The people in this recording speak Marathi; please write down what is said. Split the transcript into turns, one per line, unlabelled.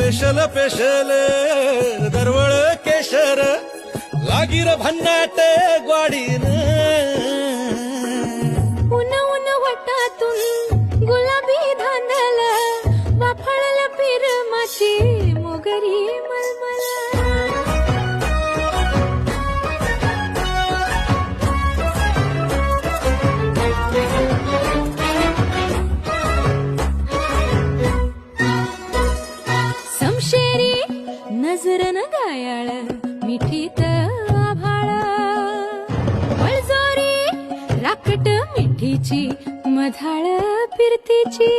पेशल पेशल दरवळ केशर लागीर भन्नाट ग्वाडीन
उन उन वटातून गुलाबी धांदल वाफळल पिरमाची मोगरी मलमल समशेरी नजरन गायाळ मिठीत आभाळ वळजोरी राकट मिठीची मधाळ फिरतीची